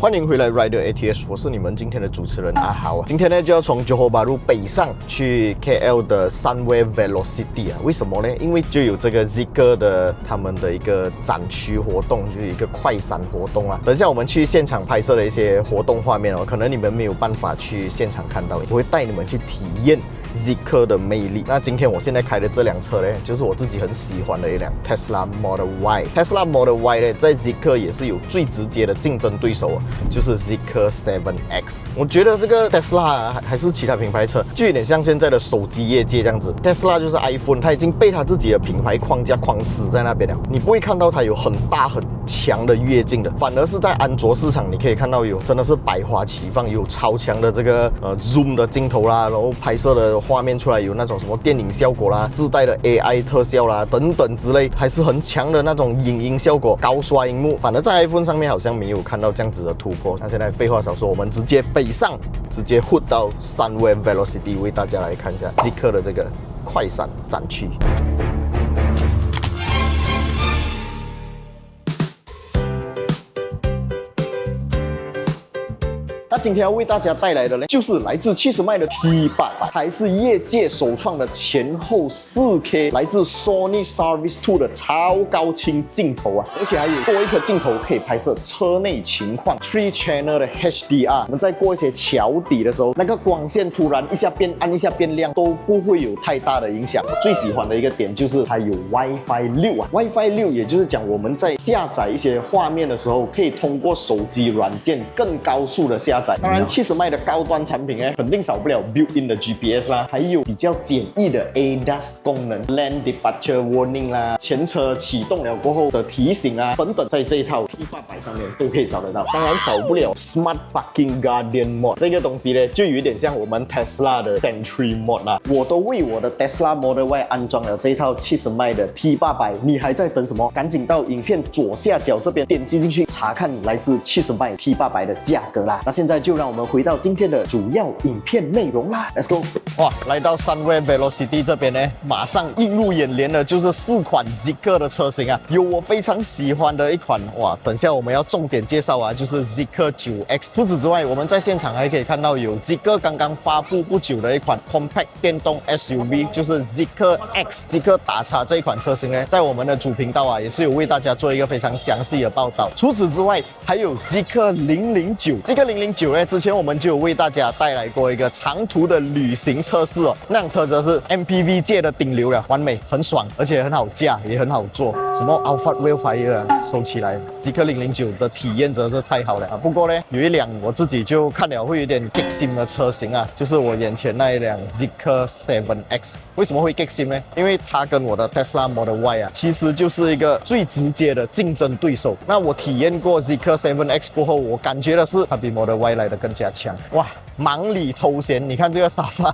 欢迎回来 Rider ATS， 我是你们今天的主持人阿豪。今天呢就要从 Johor Bahru 北上去 KL 的 Sunway Velocity 啊。为什么呢？因为就有这个 Zeekr 的他们的一个展区活动，就是一个快闪活动啊。等一下我们去现场拍摄的一些活动画面哦，可能你们没有办法去现场看到，我会带你们去体验Zeekr 的魅力。那今天我现在开的这辆车呢，就是我自己很喜欢的一辆 Tesla Model Y。Tesla Model Y 呢，在 Zeekr 也是有最直接的竞争对手，就是 Zeekr 7X。我觉得这个 Tesla 还是其他品牌车，就有点像现在的手机业界这样子。Tesla 就是 iPhone， 它已经被它自己的品牌框架框死在那边了。你不会看到它有很大很强的跃进的，反而是在安卓市场，你可以看到有真的是百花齐放，有超强的这个Zoom 的镜头啦，然后拍摄的画面出来有那种什么电影效果啦，自带的 AI 特效啦等等之类，还是很强的那种影音效果，高刷荧幕。反而在 iPhone 上面好像没有看到这样子的突破。那现在废话少说，我们直接北上，直接 hood 到 Sunway Velocity， 为大家来看一下 Zeekr 的这个快闪展区。那今天要为大家带来的呢，就是来自70迈的 T800， 还是业界首创的前后 4K 来自 Sony Starvis 2的超高清镜头啊，而且还有多一颗镜头可以拍摄车内情况 ，3 channel 的 HDR。我们在过一些桥底的时候，那个光线突然一下变暗一下变亮，都不会有太大的影响。我最喜欢的一个点就是它有 WiFi 6啊 ，WiFi 6也就是讲我们在下载一些画面的时候，可以通过手机软件更高速的下载。当然，70迈的高端产品呢，肯定少不了 built-in 的 GPS 啦，还有比较简易的 ADAS 功能 ，Lane Departure Warning 啦，前车启动了过后的提醒啊，等等，在这一套 T800 上面都可以找得到。当然少不了 Smart Parking Guardian Mode 这个东西呢，就有一点像我们 Tesla 的 Sentry Mode 啦。我都为我的 Tesla Model Y 安装了这一套70迈的 T800， 你还在等什么？赶紧到影片左下角这边点击进去查看来自70迈 T800 的价格啦。那现在就让我们回到今天的主要影片内容啦 ，Let's go！ 哇，来到 Sunway Velocity 这边呢，马上映入眼帘的就是4款 Zeekr 的车型啊，有我非常喜欢的一款，哇，等下我们要重点介绍啊，就是 Zeekr 9X。除此之外，我们在现场还可以看到有 Zeekr 刚刚发布不久的一款 Compact 电动 SUV， 就是 Zeekr X。Zeekr 打叉这一款车型呢，在我们的主频道啊，也是有为大家做一个非常详细的报道。除此之外，还有 Zeekr 009，这个009呢，之前我们就有为大家带来过一个长途的旅行测试哦，那辆车则是 MPV 界的顶流了，完美，很爽，而且很好驾，也很好坐。什么 Alphard Wildfire 啊，收起来。Zeekr 009的体验真是太好了啊！不过呢，有一辆我自己就看了会有点 geek sim 的车型啊，就是我眼前那一辆 Zeekr 7X。为什么会 geek sim 呢？因为它跟我的 Tesla Model Y 啊，其实就是一个最直接的竞争对手。那我体验过 Zeekr 7X 过后，我感觉的是它比 Model Y 来的更加强。哇，忙里偷闲，你看这个沙发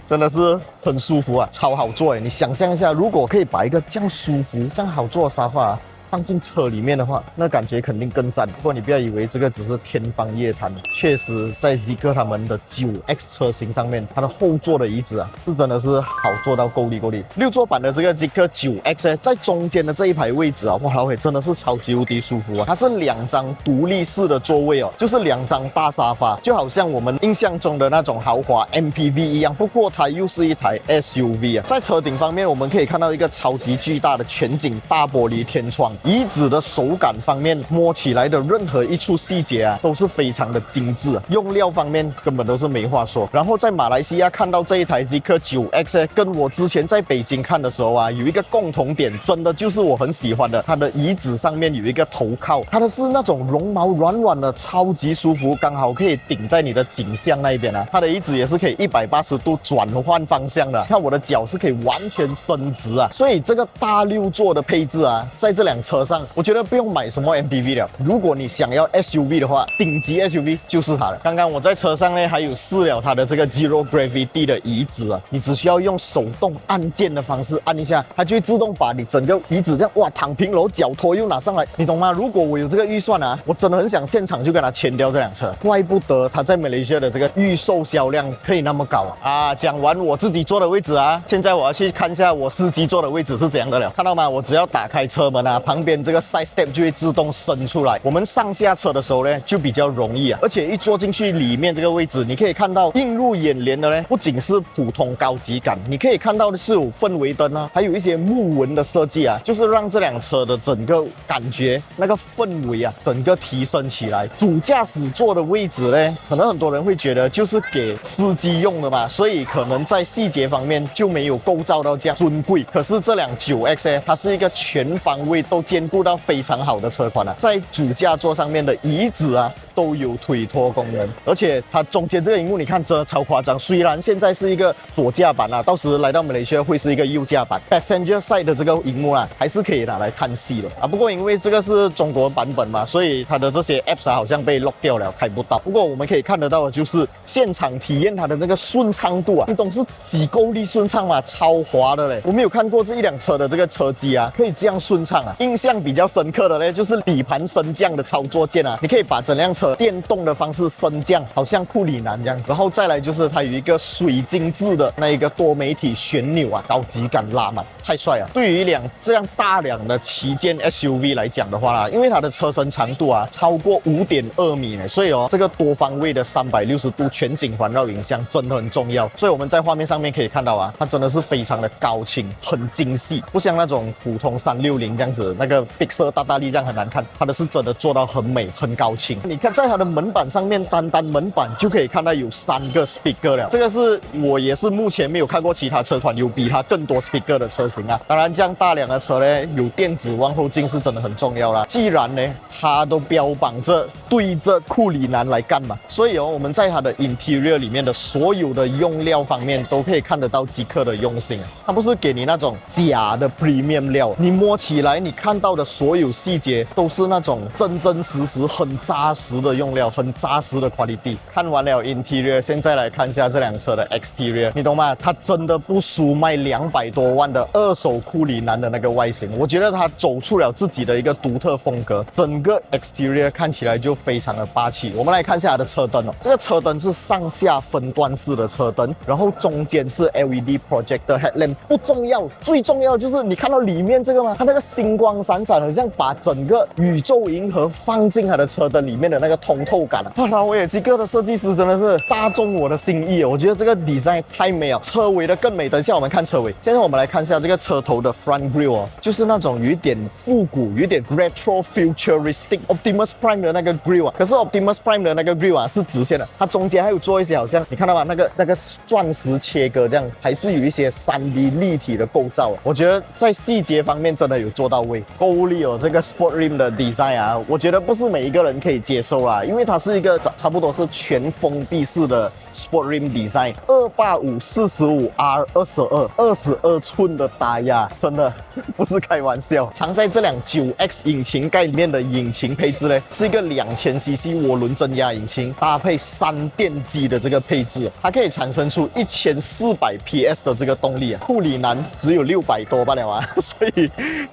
真的是很舒服啊，超好坐哎！你想象一下，如果可以把一个这样舒服、这样好坐的沙发放进车里面的话，那感觉肯定更赞。不过你不要以为这个只是天方夜谭，确实在 Zeekr 他们的 9X 车型上面，它的后座的椅子啊，是真的是好坐到够力。6座版的这个 Zeekr 9X 呢，在中间的这一排位置啊，哇，老伟真的是超级无敌舒服啊！它是2张独立式的座位哦，就是2张大沙发，就好像我们印象中的那种豪华 MPV 一样。不过它又是一台 SUV 啊。在车顶方面，我们可以看到一个超级巨大的全景大玻璃天窗。椅子的手感方面，摸起来的任何一处细节啊，都是非常的精致啊。用料方面根本都是没话说。然后在马来西亚看到这一台 Zeekr 9X 呢，跟我之前在北京看的时候啊，有一个共同点，真的就是我很喜欢的，它的椅子上面有一个头靠，它的是那种绒毛软软的，超级舒服，刚好可以顶在你的颈项那一边啊。它的椅子也是可以180度转换方向的，看我的脚是可以完全伸直啊。所以这个大6座的配置啊，在这辆车上，我觉得不用买什么 MPV 了。如果你想要 SUV 的话，顶级 SUV 就是它了。刚刚我在车上呢，还有试了它的这个 Zero Gravity 的椅子啊，你只需要用手动按键的方式按一下，它就会自动把你整个椅子这样哇躺平，然后脚托又拿上来，你懂吗？如果我有这个预算啊，我真的很想现场就跟他签掉这辆车。怪不得它在马来西亚的这个预售销量可以那么高啊！讲完我自己坐的位置啊，现在我要去看一下我司机坐的位置是怎样的了。看到吗？我只要打开车门啊，旁旁边这个 side step 就会自动伸出来。我们上下车的时候呢，就比较容易啊。而且一坐进去里面这个位置，你可以看到映入眼帘的呢，不仅是普通高级感，你可以看到的是有氛围灯啊，还有一些木纹的设计啊，就是让这辆车的整个感觉那个氛围啊，整个提升起来。主驾驶座的位置呢，可能很多人会觉得就是给司机用的嘛，所以可能在细节方面就没有构造到这样尊贵。可是这辆 9X 呢，它是一个全方位都兼顾到非常好的车款啊，在主驾座上面的椅子啊都有推脱功能，而且它中间这个荧幕你看真的超夸张。虽然现在是一个左驾版啊，到时来到马来西亚会是一个右驾版 ，passenger side 的这个荧幕啊，还是可以拿来看戏的啊。不过因为这个是中国版本嘛，所以它的这些 apps 啊好像被 lock 掉了，开不到。不过我们可以看得到的就是现场体验它的那个顺畅度啊，你懂是几够力顺畅嘛，超滑的嘞。我没有看过这一辆车的这个车机啊，可以这样顺畅啊。印象比较深刻的呢，就是底盘升降的操作键啊，你可以把整辆车电动的方式升降，好像库里南这样。然后再来就是它有一个水晶制的那一个多媒体旋钮啊，高级感拉满，太帅了。对于一辆这样大辆的旗舰 SUV 来讲的话啦，因为它的车身长度啊超过5.2米呢，所以这个多方位的360度全景环绕影像真的很重要。所以我们在画面上面可以看到啊，它真的是非常的高清，很精细，不像那种普通360这样子那个 pixel 大力这样很难看，它的是真的做到很美很高清。你看在它的门板上面，单门板就可以看到有3个 speaker 了，这个是我也是目前没有看过其他车款有比它更多 speaker 的车型啊。当然这样大辆的车呢，有电子望后镜是真的很重要啦。既然呢它都标榜着对着库里南来干嘛，所以我们在它的 interior 里面的所有的用料方面都可以看得到极客的用心啊。它不是给你那种假的 premium 料，你摸起来你看到的所有细节都是那种真真实实很扎实的用料，很扎实的 quality。看完了 interior， 现在来看一下这辆车的 exterior， 你懂吗？它真的不输卖200多万的二手库里南的那个外形，我觉得它走出了自己的一个独特风格，整个 exterior 看起来就非常的霸气。我们来看一下它的车灯哦，这个车灯是上下分段式的车灯，然后中间是 LED projector headlamp， 不重要，最重要就是你看到里面这个吗？它那个星光闪闪，好像把整个宇宙银河放进它的车灯里面的那个通透感啊！老伟这个的设计师真的是大中我的心意，我觉得这个 design 太美了。车尾的更美，等一下我们看车尾。现在我们来看一下这个车头的 front grille 哦，就是那种有一点复古、有一点 retro futuristic Optimus Prime 的那个 grille 啊。可是 Optimus Prime 的那个 grille 啊是直线的，它中间还有做一些好像你看到吗？那个钻石切割这样，还是有一些3D 立体的构造啊。我觉得在细节方面真的有做到位。够力哦，这个 Sport Rim 的 design 啊，我觉得不是每一个人可以接受啦，因为它是一个差不多是全封闭式的 Sport Rim Design， 285 45 R22 22寸的打压，真的不是开玩笑。藏在这辆 9X 引擎盖里面的引擎配置呢，是一个2000cc 涡轮增压引擎，搭配3电机的这个配置，它可以产生出1400 PS 的这个动力啊。库里南只有600多罢了啊，所以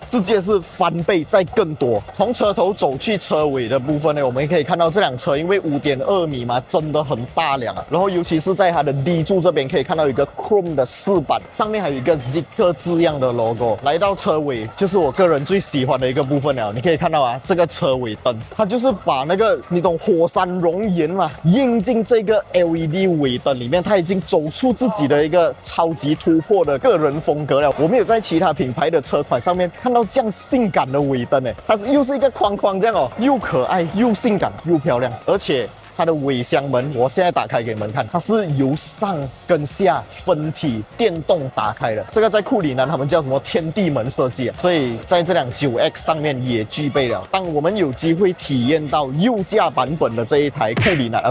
直接是翻倍再更多。从车头走去车尾的部分呢，我们可以看到这辆车因为5.2米嘛，真的很大辆啊。然后尤其是在它的 D 柱这边可以看到一个 Chrome 的饰板，上面还有一个 Zeekr 字样的 logo。来到车尾，就是我个人最喜欢的一个部分了。你可以看到啊，这个车尾灯，它就是把那个你懂火山熔岩嘛，印进这个 LED 尾灯里面，它已经走出自己的一个超级突破的个人风格了。我没有在其他品牌的车款上面看到这样性感的尾灯诶，它又是一个框框这样哦，又可爱又性感又漂亮，而且它的尾箱门，我现在打开给你们看，它是由上跟下分体电动打开的。这个在库里南他们叫什么天地门设计啊，所以在这辆 9X 上面也具备了。当我们有机会体验到右驾版本的这一台库里南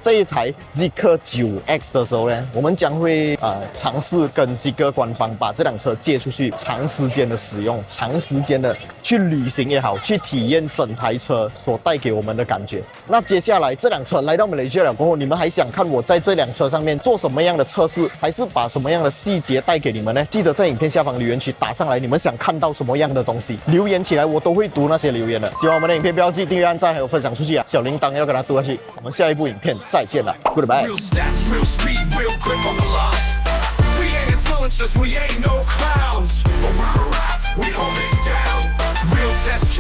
这一台 Zeekr 9X 的时候呢，我们将会尝试跟 Zeekr 官方把这辆车借出去，长时间的使用，长时间的去旅行也好，去体验整台车所带给我们的感觉。那接下来这辆车来到马来西亚了过后，你们还想看我在这辆车上面做什么样的测试，还是把什么样的细节带给你们呢？记得在影片下方留言区打上来，你们想看到什么样的东西，留言起来我都会读那些留言的。喜欢我们的影片，不要记订阅、按赞还有分享出去啊！小铃铛要给它读下去。我们下一部影片再见了 ，Goodbye。We ain't no clowns, but we're rough, we hold it down. Real test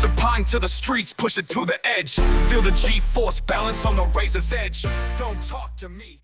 applying to the streets, push it to the edge. Feel the G-force balance on the razor's edge. Don't talk to me.